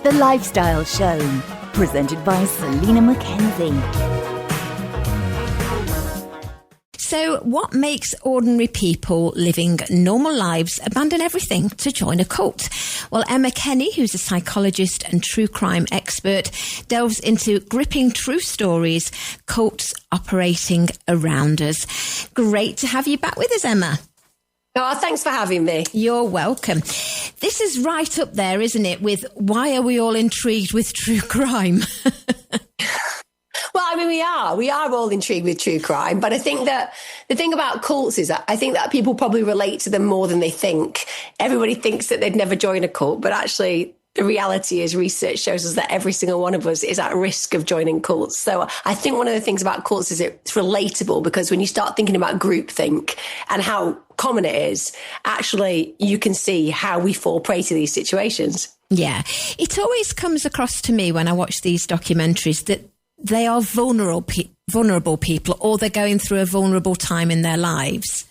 The Lifestyle Show, presented by Selina MacKenzie. So what makes ordinary people living normal lives abandon everything to join a cult? Well, Emma Kenny, who's a psychologist and true crime expert, delves into gripping true stories, cults operating around us. Great to have you back with us, Emma. Oh, thanks for having me. You're welcome. This is right up there, isn't it, with why are we all intrigued with true crime? Well, I mean, we are all intrigued with true crime, but I think that the thing about cults is that I think that people probably relate to them more than they think. Everybody thinks that they'd never join a cult, but actually the reality is research shows us that every single one of us is at risk of joining cults. So I think one of the things about cults is it's relatable, because when you start thinking about groupthink and how common it is, actually you can see how we fall prey to these situations. Yeah, it always comes across to me when I watch these documentaries that they are vulnerable people, or they're going through a vulnerable time in their lives.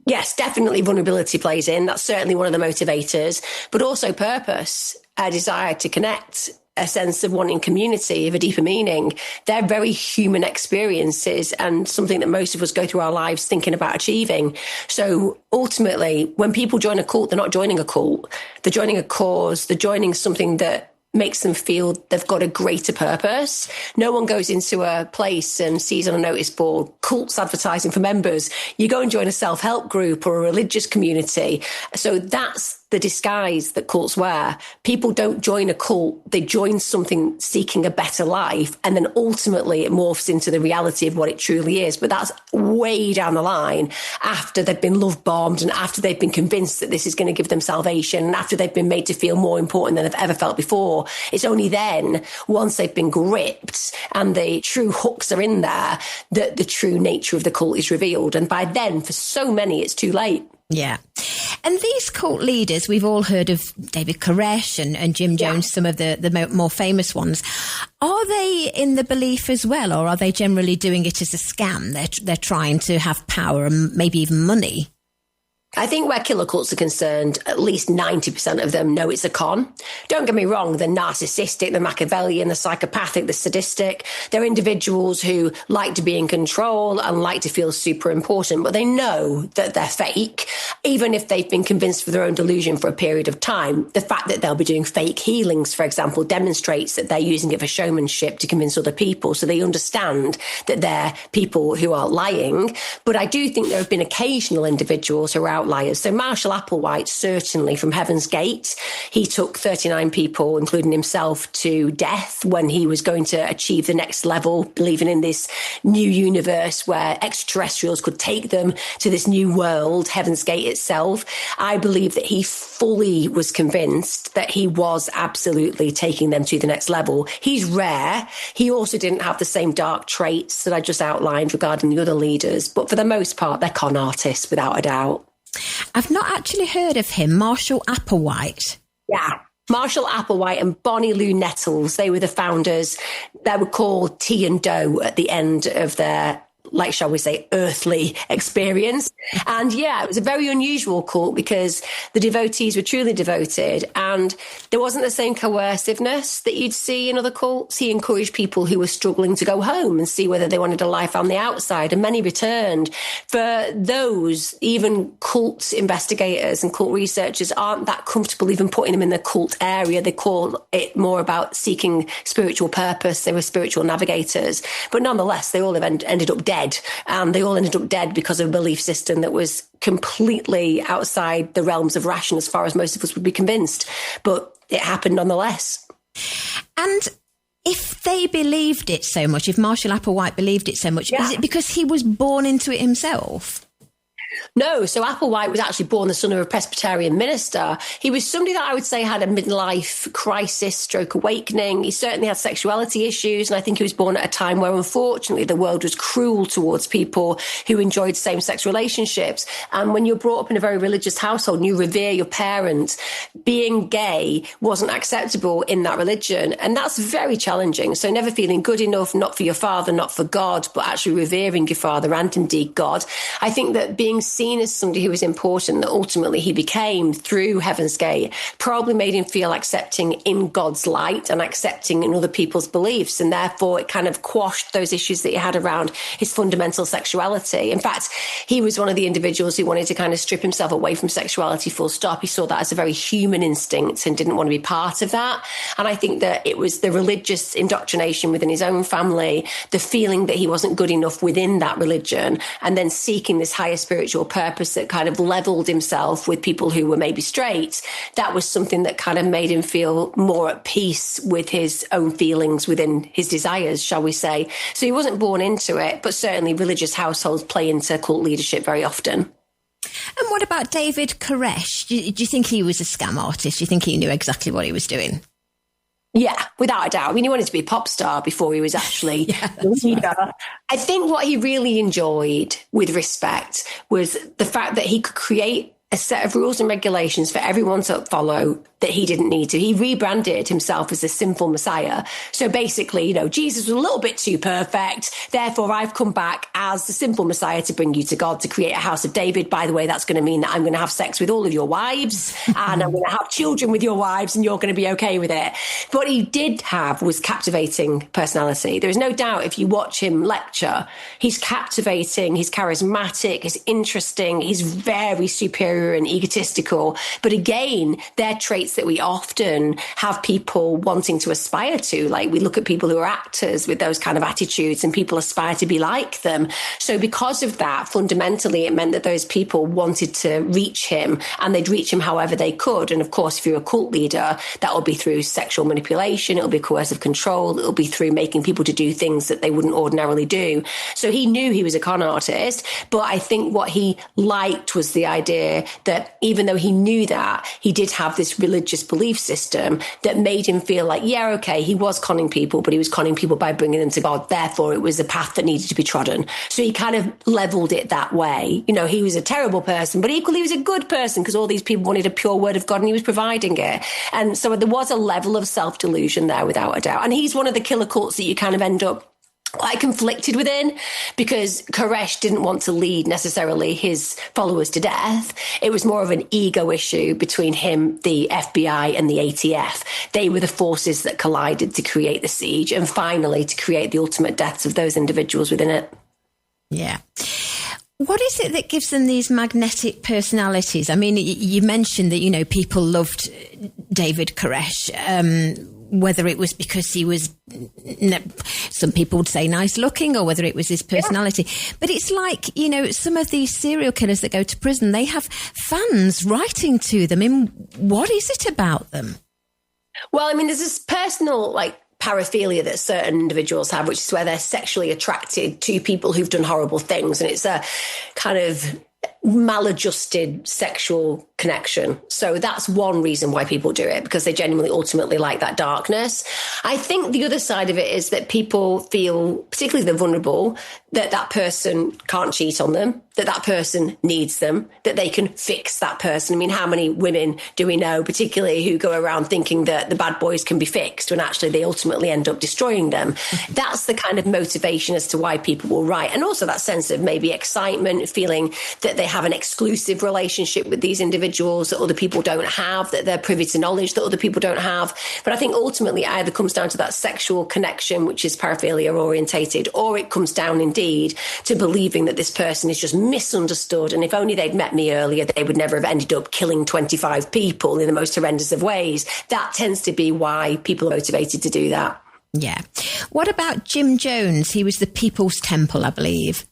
Yes, definitely vulnerability plays in. That's certainly one of the motivators, but also purpose, a desire to connect, a sense of wanting community, of a deeper meaning. They're very human experiences and something that most of us go through our lives thinking about achieving. So ultimately, when people join a cult, they're not joining a cult. They're joining a cause. They're joining something that makes them feel they've got a greater purpose. No one goes into a place and sees on a notice board cults advertising for members. You go and join a self-help group or a religious community. So that's the disguise that cults wear. People don't join a cult, they join something seeking a better life, and then ultimately it morphs into the reality of what it truly is. But that's way down the line, after they've been love bombed and after they've been convinced that this is going to give them salvation, and after they've been made to feel more important than they've ever felt before. It's only then, once they've been gripped and the true hooks are in there, that the true nature of the cult is revealed. And by then, for so many, it's too late. Yeah. And these cult leaders, we've all heard of David Koresh and Jim Jones, some of the more famous ones. Are they in the belief as well, or are they generally doing it as a scam? They're trying to have power and maybe even money. I think where killer cults are concerned, at least 90% of them know it's a con. Don't get me wrong, they're narcissistic, they're Machiavellian, they're psychopathic, they're sadistic. They're individuals who like to be in control and like to feel super important, but they know that they're fake. Even if they've been convinced for their own delusion for a period of time, the fact that they'll be doing fake healings, for example, demonstrates that they're using it for showmanship to convince other people. So they understand that they're people who are lying. But I do think there have been occasional individuals who are outliers. So Marshall Applewhite, certainly from Heaven's Gate, he took 39 people, including himself, to death when he was going to achieve the next level, believing in this new universe where extraterrestrials could take them to this new world, Heaven's Gate itself. I believe that he fully was convinced that he was absolutely taking them to the next level. He's rare. He also didn't have the same dark traits that I just outlined regarding the other leaders, but for the most part, they're con artists, without a doubt. I've not actually heard of him, Marshall Applewhite. Yeah. Marshall Applewhite and Bonnie Lou Nettles, they were the founders. They were called T and Doe at the end of their, like, shall we say, earthly experience. And yeah, it was a very unusual cult because the devotees were truly devoted and there wasn't the same coerciveness that you'd see in other cults. He encouraged people who were struggling to go home and see whether they wanted a life on the outside, and many returned. For those, even cult investigators and cult researchers aren't that comfortable even putting them in the cult area. They call it more about seeking spiritual purpose. They were spiritual navigators. But nonetheless, they all have ended up dead. And they all ended up dead because of a belief system that was completely outside the realms of rational as far as most of us would be convinced. But it happened nonetheless. And if they believed it so much, if Marshall Applewhite believed it so much, is it because he was born into it himself? No, so Applewhite was actually born the son of a Presbyterian minister. He was somebody that I would say had a midlife crisis, stroke awakening. He certainly had sexuality issues, and I think he was born at a time where, unfortunately, the world was cruel towards people who enjoyed same-sex relationships. And when you're brought up in a very religious household and you revere your parents, being gay wasn't acceptable in that religion, and that's very challenging. So never feeling good enough, not for your father, not for God, but actually revering your father and indeed God. I think that being seen as somebody who was important that ultimately he became through Heaven's Gate probably made him feel accepting in God's light and accepting in other people's beliefs. And therefore it kind of quashed those issues that he had around his fundamental sexuality. In fact, he was one of the individuals who wanted to kind of strip himself away from sexuality full stop. He saw that as a very human instinct and didn't want to be part of that. And I think that it was the religious indoctrination within his own family, the feeling that he wasn't good enough within that religion, and then seeking this higher spiritual purpose that kind of leveled himself with people who were maybe straight. That was something that kind of made him feel more at peace with his own feelings within his desires, shall we say. So he wasn't born into it, but certainly religious households play into cult leadership very often. And what about David Koresh? Do you think he was a scam artist? Do you think he knew exactly what he was doing? Yeah, without a doubt. I mean, he wanted to be a pop star before he was actually the leader. Right. I think what he really enjoyed with respect was the fact that he could create a set of rules and regulations for everyone to follow that he didn't need to. He rebranded himself as a sinful Messiah. So basically, Jesus was a little bit too perfect. Therefore, I've come back as the simple Messiah to bring you to God, to create a house of David. By the way, that's going to mean that I'm going to have sex with all of your wives and I'm going to have children with your wives and you're going to be okay with it. But what he did have was captivating personality. There is no doubt if you watch him lecture, he's captivating, he's charismatic, he's interesting, he's very superior and egotistical. But again, they're traits that we often have people wanting to aspire to. Like we look at people who are actors with those kind of attitudes and people aspire to be like them. So because of that, fundamentally, it meant that those people wanted to reach him and they'd reach him however they could. And of course, if you're a cult leader, that will be through sexual manipulation. It'll be coercive control. It'll be through making people to do things that they wouldn't ordinarily do. So he knew he was a con artist, but I think what he liked was the idea that even though he knew that, he did have this religious belief system that made him feel like, yeah, okay, he was conning people, but he was conning people by bringing them to God. Therefore, it was a path that needed to be trodden. So he kind of leveled it that way. He was a terrible person, but equally he was a good person because all these people wanted a pure word of God and he was providing it. And so there was a level of self-delusion there without a doubt. And he's one of the killer cults that you kind of end up quite conflicted within because Koresh didn't want to lead necessarily his followers to death. It was more of an ego issue between him, the FBI and the ATF. They were the forces that collided to create the siege and finally to create the ultimate deaths of those individuals within it. Yeah. What is it that gives them these magnetic personalities? I mean, you mentioned that, people loved David Koresh, whether it was because he was, some people would say nice looking, or whether it was his personality. Yeah. But it's like, some of these serial killers that go to prison, they have fans writing to them. What is it about them? Well, I mean, there's this personal, paraphilia that certain individuals have, which is where they're sexually attracted to people who've done horrible things. And it's a kind of maladjusted sexual connection. So that's one reason why people do it, because they genuinely ultimately like that darkness. I think the other side of it is that people feel, particularly the vulnerable, that person can't cheat on them, that person needs them, that they can fix that person. I mean, how many women do we know, particularly who go around thinking that the bad boys can be fixed when actually they ultimately end up destroying them? That's the kind of motivation as to why people will write. And also that sense of maybe excitement, feeling that they have an exclusive relationship with these individuals that other people don't have, that they're privy to knowledge that other people don't have. But I think ultimately it either comes down to that sexual connection, which is paraphilia orientated, or it comes down indeed to believing that this person is just misunderstood. And if only they'd met me earlier, they would never have ended up killing 25 people in the most horrendous of ways. That tends to be why people are motivated to do that. Yeah. What about Jim Jones? He was the People's Temple, I believe.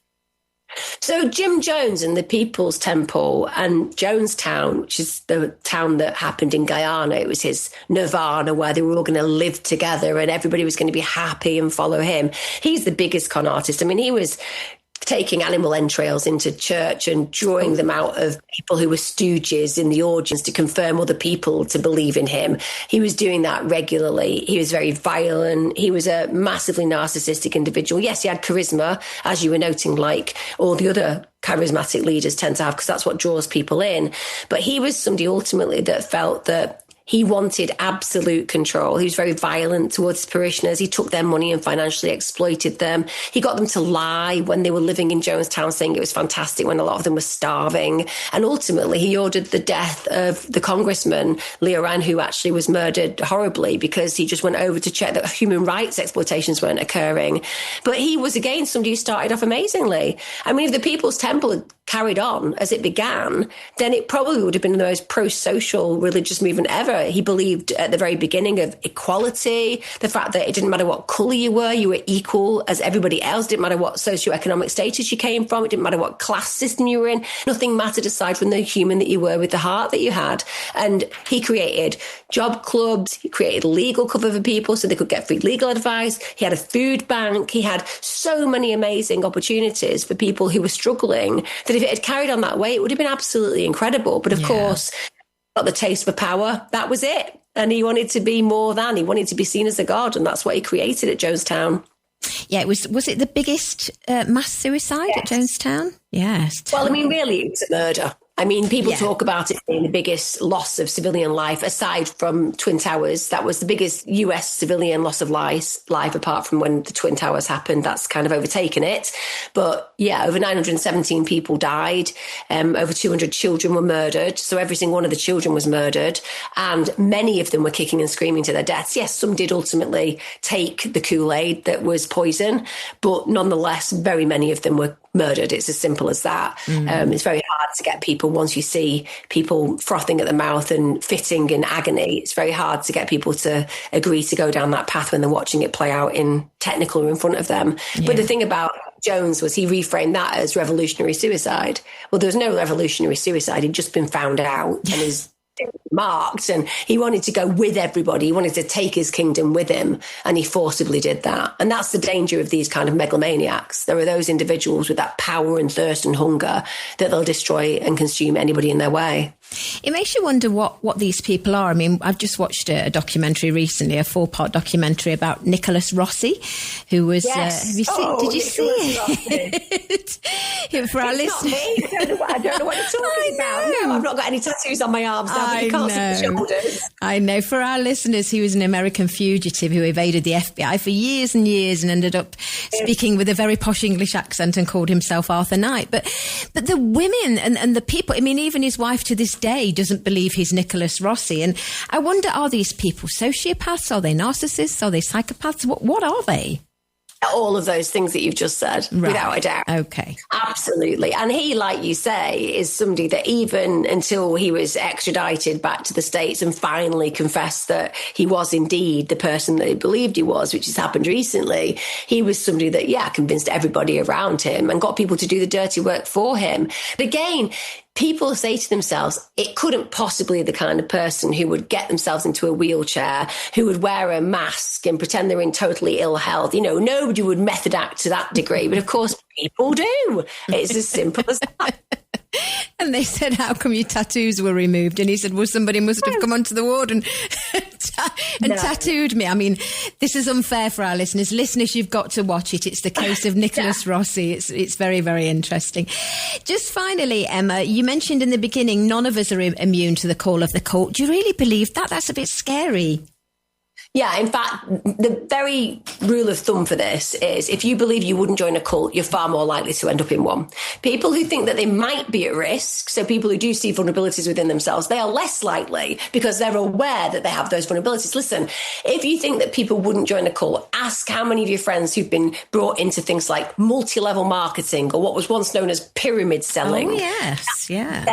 So Jim Jones and the People's Temple and Jonestown, which is the town that happened in Guyana, it was his nirvana where they were all going to live together and everybody was going to be happy and follow him. He's the biggest con artist. I mean, he was taking animal entrails into church and drawing them out of people who were stooges in the orgies to confirm other people to believe in him. He was doing that regularly. He was very violent. He was a massively narcissistic individual. Yes, he had charisma, as you were noting, like all the other charismatic leaders tend to have, because that's what draws people in. But he was somebody ultimately that felt that He wanted absolute control. He was very violent towards his parishioners. He took their money and financially exploited them. He got them to lie when they were living in Jonestown, saying it was fantastic when a lot of them were starving. And ultimately, he ordered the death of the congressman, Leo Ryan, who actually was murdered horribly because he just went over to check that human rights exploitations weren't occurring. But he was, again, somebody who started off amazingly. I mean, if the People's Temple had carried on as it began, then it probably would have been the most pro-social religious movement ever. He believed at the very beginning of equality, the fact that it didn't matter what colour you were equal as everybody else. It didn't matter what socioeconomic status you came from. It didn't matter what class system you were in. Nothing mattered aside from the human that you were with the heart that you had. And he created job clubs. He created legal cover for people so they could get free legal advice. He had a food bank. He had so many amazing opportunities for people who were struggling that if it had carried on that way, it would have been absolutely incredible. But of course, got the taste for power. That was it. And he wanted to be more than. He wanted to be seen as a god. And that's what he created at Jonestown. Yeah, it was it the biggest mass suicide at Jonestown? Yes. Well, I mean, really, it was a murder. I mean, people talk about it being the biggest loss of civilian life, aside from Twin Towers. That was the biggest US civilian loss of life, apart from when the Twin Towers happened. That's kind of overtaken it. But yeah, over 917 people died. Over 200 children were murdered. So every single one of the children was murdered. And many of them were kicking and screaming to their deaths. Yes, some did ultimately take the Kool-Aid that was poison. But nonetheless, very many of them were murdered. It's as simple as that. It's very hard to get people, once you see people frothing at the mouth and fitting in agony, it's very hard to get people to agree to go down that path when they're watching it play out in Technicolor in front of them. But the thing about Jones was he reframed that as revolutionary suicide. Well, there was no revolutionary suicide. He'd just been found out and his marked, and he wanted to go with everybody. He wanted to take his kingdom with him, and he forcibly did that. And that's the danger of these kind of megalomaniacs. There are those individuals with that power and thirst and hunger that they'll destroy and consume anybody in their way. It makes you wonder what these people are. I mean, I've just watched a documentary recently, a 4-part documentary about Nicholas Rossi, who was... Yes. Have you seen, did you see it? For our listeners... I don't know what you're talking about. No, I've not got any tattoos on my arms now, but you can't see the shoulders. I know. For our listeners, he was an American fugitive who evaded the FBI for years and years and ended up speaking with a very posh English accent and called himself Arthur Knight. But the women and the people, I mean, even his wife to this day doesn't believe he's Nicholas Rossi. And I wonder, are these people sociopaths? Are they narcissists? Are they psychopaths? What are they? All of those things that you've just said, without a doubt. Okay. Absolutely. And he, like you say, is somebody that even until he was extradited back to the States and finally confessed that he was indeed the person that he believed he was, which has happened recently, he was somebody that, convinced everybody around him and got people to do the dirty work for him. But again, people say to themselves, it couldn't possibly be the kind of person who would get themselves into a wheelchair, who would wear a mask and pretend they're in totally ill health. You know, nobody would method act to that degree. But of course, people do. It's as simple as that. And they said, how come your tattoos were removed? And he said, well, somebody must have come onto the ward and tattooed me. I mean, this is unfair for our listeners. Listeners, you've got to watch it. It's the case of Nicholas Rossi. It's very, very interesting. Just finally, Emma, you mentioned in the beginning, none of us are immune to the call of the cult. Do you really believe that? That's a bit scary. Yeah, in fact, the very rule of thumb for this is if you believe you wouldn't join a cult, you're far more likely to end up in one. People who think that they might be at risk, so people who do see vulnerabilities within themselves, they are less likely because they're aware that they have those vulnerabilities. Listen, if you think that people wouldn't join a cult, ask how many of your friends who've been brought into things like multi-level marketing or what was once known as pyramid selling. Oh, yes, yeah.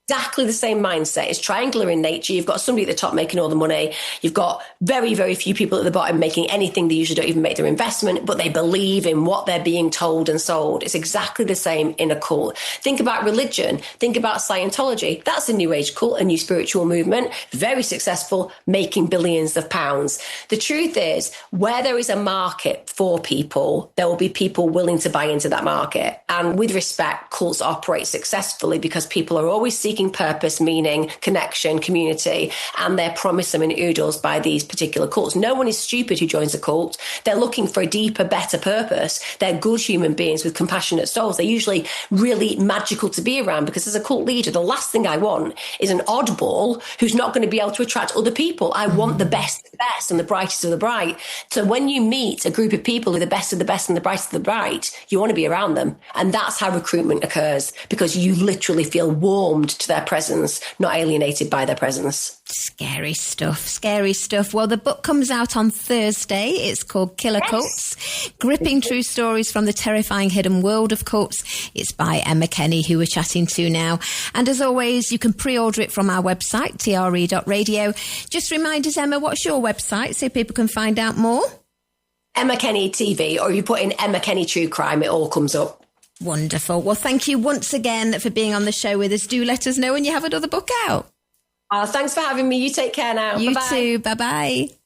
Exactly the same mindset. It's triangular in nature. You've got somebody at the top making all the money. You've got very, very few people at the bottom making anything. They usually don't even make their investment, but they believe in what they're being told and sold. It's exactly the same in a cult. Think about religion. Think about Scientology. That's a new age cult, a new spiritual movement, very successful, making billions of pounds. The truth is, where there is a market for people, there will be people willing to buy into that market. And with respect, cults operate successfully because people are always seeking seeking purpose, meaning, connection, community, and they're promised them in oodles by these particular cults. No one is stupid who joins a cult. They're looking for a deeper, better purpose. They're good human beings with compassionate souls. They're usually really magical to be around, because as a cult leader, the last thing I want is an oddball who's not going to be able to attract other people. I want the best of the best and the brightest of the bright. So when you meet a group of people who are the best of the best and the brightest of the bright, you want to be around them. And that's how recruitment occurs, because you literally feel warmed to their presence, not alienated by their presence. Scary stuff, scary stuff. Well, the book comes out on Thursday. It's called Killer Cults, Gripping True Stories from the Terrifying Hidden World of Cults. It's by Emma Kenny, who we're chatting to now. And as always, you can pre-order it from our website, tre.radio. Just remind us, Emma, what's your website so people can find out more? Emma Kenny TV, or if you put in Emma Kenny True Crime, it all comes up. Wonderful. Well, thank you once again for being on the show with us. Do let us know when you have another book out. Thanks for having me. You take care now. You Bye-bye. too. Bye-bye.